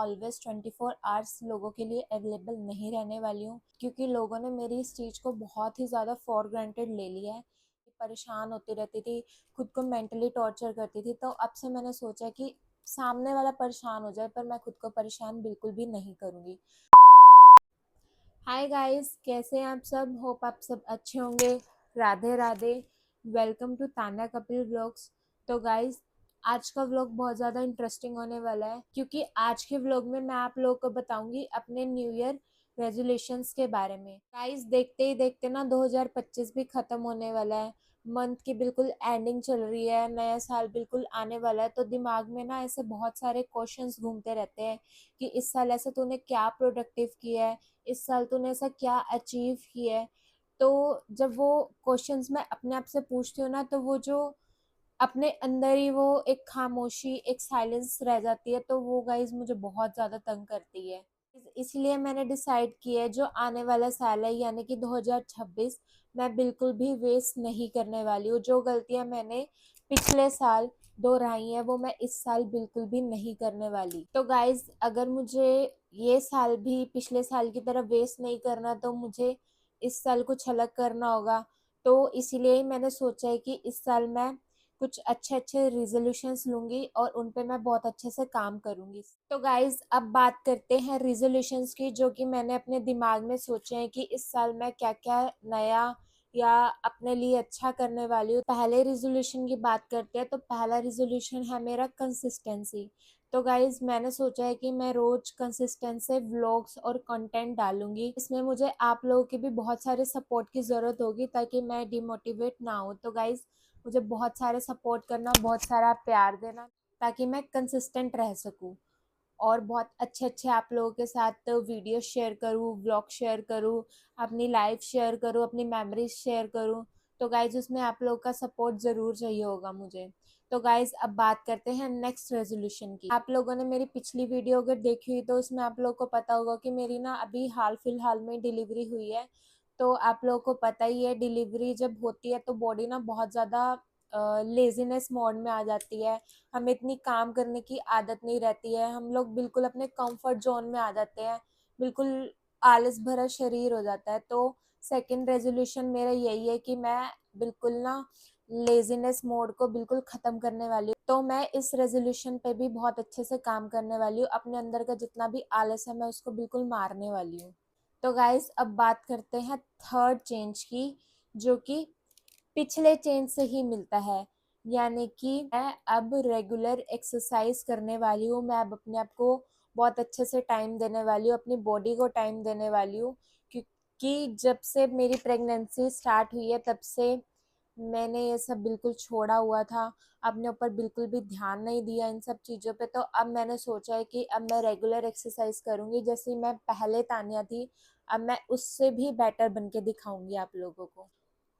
Always 24 hours लोगों के लिए अवेलेबल नहीं रहने वाली हूँ, क्योंकि लोगों ने मेरी इस चीज़ को बहुत ही ज़्यादा फॉर ग्रांटेड ले लिया है। परेशान होती रहती थी, खुद को मेंटली टॉर्चर करती थी। तो अब से मैंने सोचा कि सामने वाला परेशान हो जाए पर मैं खुद को परेशान बिल्कुल भी नहीं करूँगी। हाय गाइस, कैसे हैं आप सब? होप आप सब अच्छे होंगे। Radhe Radhe. Welcome to Tanya Kapil vlogs. तो गाइस, आज का व्लॉग बहुत ज़्यादा इंटरेस्टिंग होने वाला है, क्योंकि आज के व्लॉग में मैं आप लोगों को बताऊंगी अपने न्यू ईयर रेजोल्यूशंस के बारे में। गाइस, देखते ही देखते ना 2025 भी ख़त्म होने वाला है। मंथ की बिल्कुल एंडिंग चल रही है, नया साल बिल्कुल आने वाला है। तो दिमाग में ना ऐसे बहुत सारे क्वेश्चंस घूमते रहते हैं कि इस साल ऐसे तूने क्या प्रोडक्टिव किया है, इस साल तूने ऐसा क्या अचीव किया है। तो जब वो क्वेश्चंस मैं अपने आप से पूछती हूँ ना, तो वो जो अपने अंदर ही वो एक खामोशी, एक साइलेंस रह जाती है, तो वो गाइज मुझे बहुत ज़्यादा तंग करती है। इसलिए मैंने डिसाइड किया है, जो आने वाला साल है यानी कि 2026, मैं बिल्कुल भी वेस्ट नहीं करने वाली हूँ। जो गलतियाँ मैंने पिछले साल दोहराई हैं वो मैं इस साल बिल्कुल भी नहीं करने वाली। तो गाइज, अगर मुझे ये साल भी पिछले साल की तरह वेस्ट नहीं करना, तो मुझे इस साल कुछ अलग करना होगा। तो इसीलिए ही मैंने सोचा है कि इस साल मैं कुछ अच्छे अच्छे रिजोल्यूशंस लूंगी और उन पे मैं बहुत अच्छे से काम करूंगी। तो गाइज, अब बात करते हैं रिजोल्यूशंस की, जो कि मैंने अपने दिमाग में सोचे हैं कि इस साल मैं क्या क्या नया या अपने लिए अच्छा करने वाली हूँ। पहले रिजोल्यूशन की बात करते हैं, तो पहला रिजोल्यूशन है मेरा कंसिस्टेंसी। तो गाइज, मैंने सोचा है कि मैं रोज कंसिस्टेंट से व्लॉग्स और कंटेंट डालूंगी। इसमें मुझे आप लोगों की भी बहुत सारे सपोर्ट की ज़रूरत होगी, ताकि मैं डिमोटिवेट ना हो। तो गाइज, मुझे बहुत सारे सपोर्ट करना, बहुत सारा प्यार देना, ताकि मैं कंसिस्टेंट रह सकूं और बहुत अच्छे अच्छे आप लोगों के साथ वीडियो शेयर करूँ, ब्लॉग शेयर करूँ, अपनी लाइफ शेयर करूँ, अपनी मेमोरीज शेयर करूँ। तो गाइज, उसमें आप लोगों का सपोर्ट ज़रूर चाहिए होगा मुझे। तो गाइज, अब बात करते हैं नेक्स्ट रेजोल्यूशन की। आप लोगों ने मेरी पिछली वीडियो अगर देखी हुई, तो उसमें आप लोगों को पता होगा कि मेरी ना अभी हाल फिलहाल में डिलीवरी हुई है। तो आप लोगों को पता ही है, डिलीवरी जब होती है तो बॉडी ना बहुत ज़्यादा लेजीनेस मोड में आ जाती है। हमें इतनी काम करने की आदत नहीं रहती है, हम लोग बिल्कुल अपने कंफर्ट जोन में आ जाते हैं, बिल्कुल आलस भरा शरीर हो जाता है। तो सेकंड रेजोल्यूशन मेरा यही है कि मैं बिल्कुल ना लेजीनेस मोड को बिल्कुल ख़त्म करने वाली हूँ। तो मैं इस रेजोल्यूशन पे भी बहुत अच्छे से काम करने वाली हूँ। अपने अंदर का जितना भी आलस है, मैं उसको बिल्कुल मारने वाली हूँ। तो गाइस, अब बात करते हैं थर्ड चेंज की, जो कि पिछले चेंज से ही मिलता है। यानी कि मैं अब रेगुलर एक्सरसाइज करने वाली हूँ। मैं अब अपने आप को बहुत अच्छे से टाइम देने वाली हूँ, अपनी बॉडी को टाइम देने वाली हूँ। क्योंकि जब से मेरी प्रेगनेंसी स्टार्ट हुई है, तब से मैंने ये सब बिल्कुल छोड़ा हुआ था, अपने ऊपर बिल्कुल भी ध्यान नहीं दिया इन सब चीज़ों पे। तो अब मैंने सोचा है कि अब मैं रेगुलर एक्सरसाइज करूँगी, जैसे मैं पहले तान्या थी, अब मैं उससे भी बेटर बन के दिखाऊंगी आप लोगों को।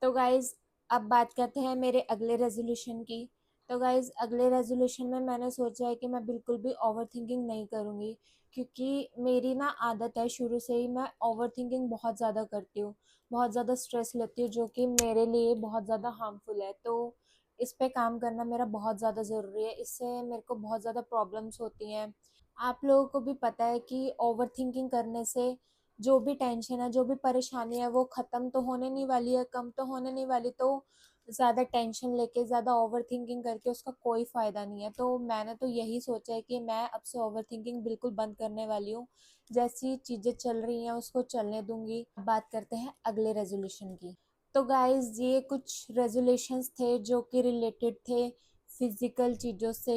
तो गाइज़, अब बात करते हैं मेरे अगले रेजोल्यूशन की। तो गाइज़, अगले रेजोल्यूशन में मैंने सोचा है कि मैं बिल्कुल भी ओवर थिंकिंग नहीं करूँगी, क्योंकि मेरी ना आदत है शुरू से ही, मैं ओवर थिंकिंग बहुत ज़्यादा करती हूँ, बहुत ज़्यादा स्ट्रेस लेती हूँ, जो कि मेरे लिए बहुत ज़्यादा हार्मफुल है। तो इस पे काम करना मेरा बहुत ज़्यादा ज़रूरी है, इससे मेरे को बहुत ज़्यादा प्रॉब्लम्स होती हैं। आप लोगों को भी पता है कि ओवर थिंकिंग करने से जो भी टेंशन है, जो भी परेशानी है, वो ख़त्म तो होने नहीं वाली है, कम तो होने नहीं वाली। तो ज़्यादा टेंशन लेके, ज़्यादा ओवर थिंकिंग करके उसका कोई फ़ायदा नहीं है। तो मैंने तो यही सोचा है कि मैं अब से ओवर थिंकिंग बिल्कुल बंद करने वाली हूँ। जैसी चीज़ें चल रही हैं उसको चलने दूंगी। अब बात करते हैं अगले रेजोल्यूशन की। तो गाइज, ये कुछ रेजोल्यूशंस थे जो कि रिलेटेड थे फिजिकल चीज़ों से,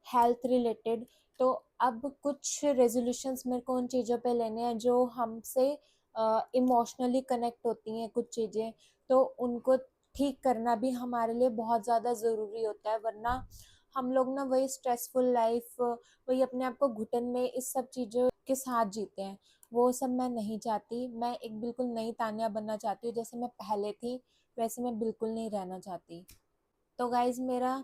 हेल्थ रिलेटेड। तो अब कुछ रेजोल्यूशंस मेरे को उन चीज़ों पे लेने हैं जो हमसे इमोशनली कनेक्ट होती हैं कुछ चीज़ें। तो उनको ठीक करना भी हमारे लिए बहुत ज़्यादा ज़रूरी होता है, वरना हम लोग ना वही स्ट्रेसफुल लाइफ, वही अपने आप को घुटन में इस सब चीज़ों के साथ जीते हैं। वो सब मैं नहीं चाहती। मैं एक बिल्कुल नई तान्या बनना चाहती हूँ, जैसे मैं पहले थी वैसे मैं बिल्कुल नहीं रहना चाहती। तो गाइज, मेरा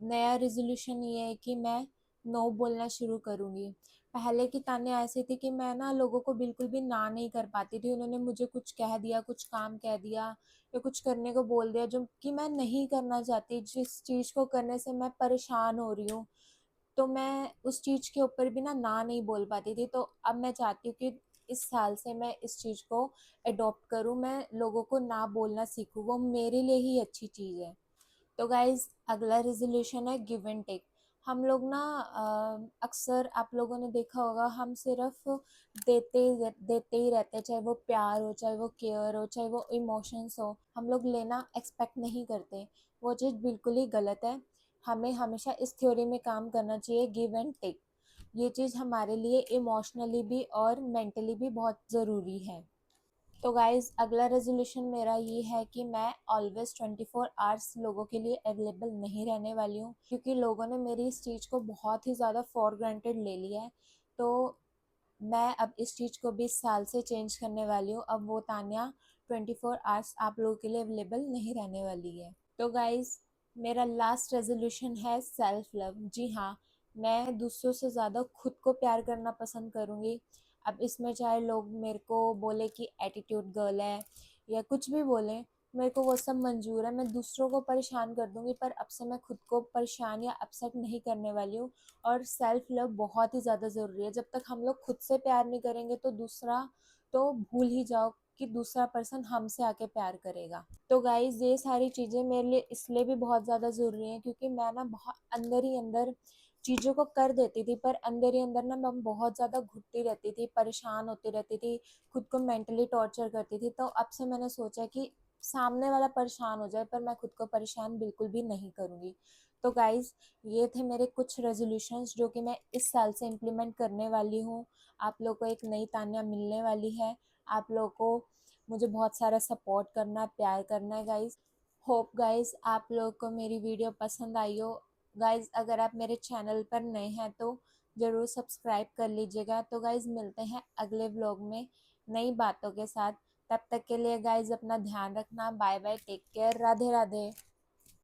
नया रिजोल्यूशन ये है कि मैं नो बोलना शुरू करूँगी। पहले की तान्या ऐसी थी कि मैं ना लोगों को बिल्कुल भी ना नहीं कर पाती थी। उन्होंने मुझे कुछ कह दिया, कुछ काम कह दिया या कुछ करने को बोल दिया जो कि मैं नहीं करना चाहती, जिस चीज़ को करने से मैं परेशान हो रही हूँ, तो मैं उस चीज़ के ऊपर भी ना नहीं बोल पाती थी। तो अब मैं चाहती हूँ कि इस साल से मैं इस चीज़ को अडॉप्ट करूँ, मैं लोगों को ना बोलना सीखूँ, वो मेरे लिए ही अच्छी चीज़ है। तो गाइज अगला रेजोल्यूशन है गिव एंड टेक। हम लोग ना अक्सर आप लोगों ने देखा होगा, हम सिर्फ देते ही रहते हैं, चाहे वो प्यार हो, चाहे वो केयर हो, चाहे वो इमोशंस हो, हम लोग लेना एक्सपेक्ट नहीं करते। वो चीज़ बिल्कुल ही गलत है। हमें हमेशा इस थ्योरी में काम करना चाहिए, गिव एंड टेक। ये चीज़ हमारे लिए इमोशनली भी और मेंटली भी बहुत ज़रूरी है। तो गाइज अगला रेजोल्यूशन मेरा ये है कि मैं ऑलवेज 24 आवर्स लोगों के लिए अवेलेबल नहीं रहने वाली हूँ, क्योंकि लोगों ने मेरी इस चीज़ को बहुत ही ज़्यादा फॉर ग्रांटेड ले लिया है। तो मैं अब इस चीज़ को भी इस साल से चेंज करने वाली हूँ। अब वो तान्या 24 आवर्स आप लोगों के लिए अवेलेबल नहीं रहने वाली है। तो गाइज मेरा लास्ट रेजोल्यूशन है सेल्फ लव। जी हाँ, मैं दूसरों से ज़्यादा खुद को प्यार करना पसंद करूँगी। अब इसमें चाहे लोग मेरे को बोले कि एटीट्यूड गर्ल है या कुछ भी बोले, मेरे को वो सब मंजूर है। मैं दूसरों को परेशान कर दूंगी, पर अब से मैं खुद को परेशान या अपसेट नहीं करने वाली हूँ। और सेल्फ लव बहुत ही ज़्यादा ज़रूरी है। जब तक हम लोग खुद से प्यार नहीं करेंगे तो दूसरा तो भूल ही जाओ कि दूसरा पर्सन हमसे आके प्यार करेगा। तो गाइज ये सारी चीज़ें मेरे लिए इसलिए भी बहुत ज़्यादा ज़रूरी हैं, क्योंकि मैं ना बहुत अंदर ही अंदर चीज़ों को कर देती थी, पर अंदर ही अंदर ना मैं बहुत ज़्यादा घुटती रहती थी, परेशान होती रहती थी, खुद को मेंटली टॉर्चर करती थी। तो अब से मैंने सोचा कि सामने वाला परेशान हो जाए, पर मैं खुद को परेशान बिल्कुल भी नहीं करूँगी। तो गाइज़ ये थे मेरे कुछ रेजोल्यूशंस जो कि मैं इस साल से इम्प्लीमेंट करने वाली हूँ। आप लोग को एक नई तान्या मिलने वाली है। आप लोगों को मुझे बहुत सारा सपोर्ट करना है, प्यार करना है गाइज़। होप गाइज़ आप लोग को मेरी वीडियो पसंद आई हो। गाइज़ अगर आप मेरे चैनल पर नए हैं तो ज़रूर सब्सक्राइब कर लीजिएगा। तो गाइज़ मिलते हैं अगले व्लॉग में नई बातों के साथ। तब तक के लिए गाइज़ अपना ध्यान रखना। Bye bye, take care, Radhe Radhe.